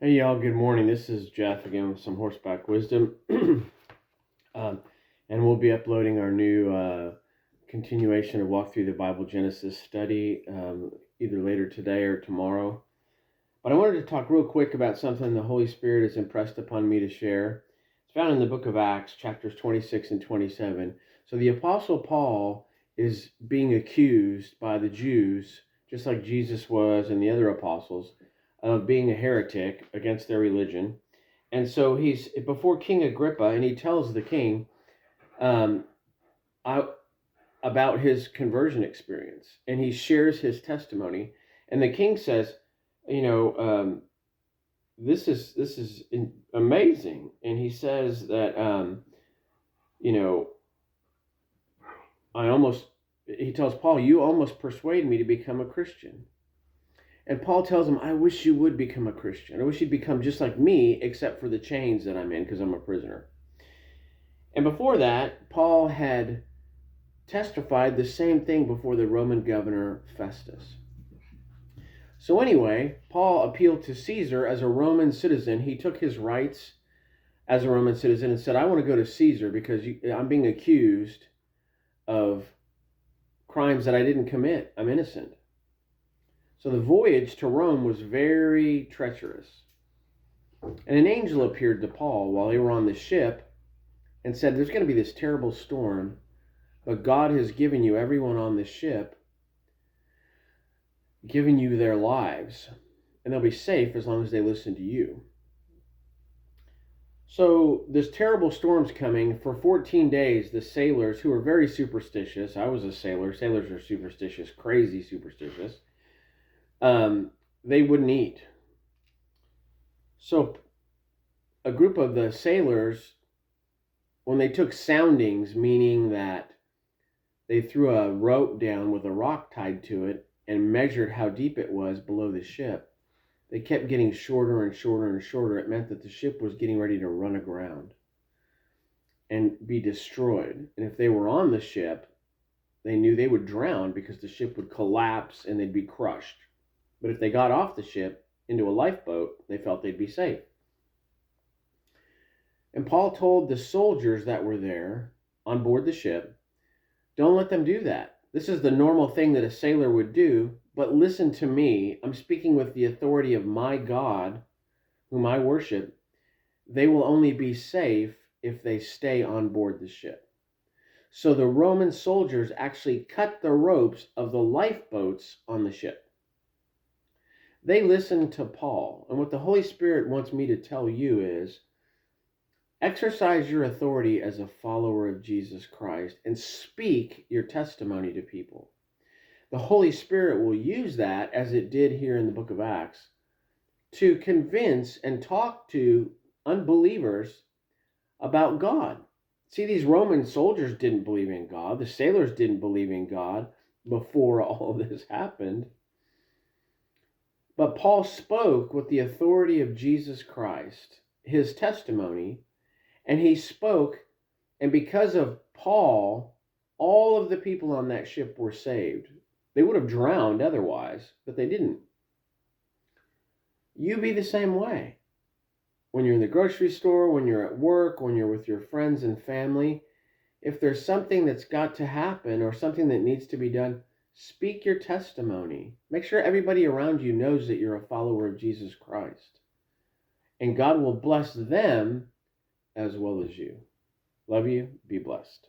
Hey y'all, good morning. This is Jeff again with some horseback wisdom. um, and we'll be uploading our new continuation of Walk Through the Bible Genesis study either later today or tomorrow. But I wanted to talk real quick about something the Holy Spirit has impressed upon me to share. It's found in the book of Acts, chapters 26 and 27. So the Apostle Paul is being accused by the Jews, just like Jesus was and the other apostles, of being a heretic against their religion. And so he's before King Agrippa, and he tells the king um, about his conversion experience, and he shares his testimony. And the king says, you know, this is amazing. And he says that, you know, he tells Paul, you almost persuade me to become a Christian. And Paul tells him, I wish you would become a Christian. I wish you'd become just like me, except for the chains that I'm in, because I'm a prisoner. And before that, Paul had testified the same thing before the Roman governor Festus. So anyway, Paul appealed to Caesar as a Roman citizen. He took his rights as a Roman citizen and said, I want to go to Caesar because I'm being accused of crimes that I didn't commit. I'm innocent. So the voyage to Rome was very treacherous. And an angel appeared to Paul while they were on the ship and said, there's going to be this terrible storm, but God has given you, everyone on the ship, given you their lives, and they'll be safe as long as they listen to you. So this terrible storm's coming. For 14 days, the sailors, who were very superstitious — I was a sailor, sailors are superstitious, crazy superstitious — they wouldn't eat. So a group of the sailors, when they took soundings, meaning that they threw a rope down with a rock tied to it and measured how deep it was below the ship, they kept getting shorter and shorter and shorter. It meant that the ship was getting ready to run aground and be destroyed. And if they were on the ship, they knew they would drown because the ship would collapse and they'd be crushed. But if they got off the ship into a lifeboat, they felt they'd be safe. And Paul told the soldiers that were there on board the ship, don't let them do that. This is the normal thing that a sailor would do, but listen to me. I'm speaking with the authority of my God, whom I worship. They will only be safe if they stay on board the ship. So the Roman soldiers actually cut the ropes of the lifeboats on the ship. They listened to Paul. And what the Holy Spirit wants me to tell you is, exercise your authority as a follower of Jesus Christ and speak your testimony to people. The Holy Spirit will use that, as it did here in the book of Acts, to convince and talk to unbelievers about God. See, these Roman soldiers didn't believe in God. The sailors didn't believe in God before all this happened. But Paul spoke with the authority of Jesus Christ, his testimony, and he spoke, and because of Paul, all of the people on that ship were saved. They would have drowned otherwise, but they didn't. You be the same way. When you're in the grocery store, when you're at work, when you're with your friends and family, if there's something that's got to happen or something that needs to be done, speak your testimony. Make sure everybody around you knows that you're a follower of Jesus Christ. And God will bless them as well as you. Love you. Be blessed.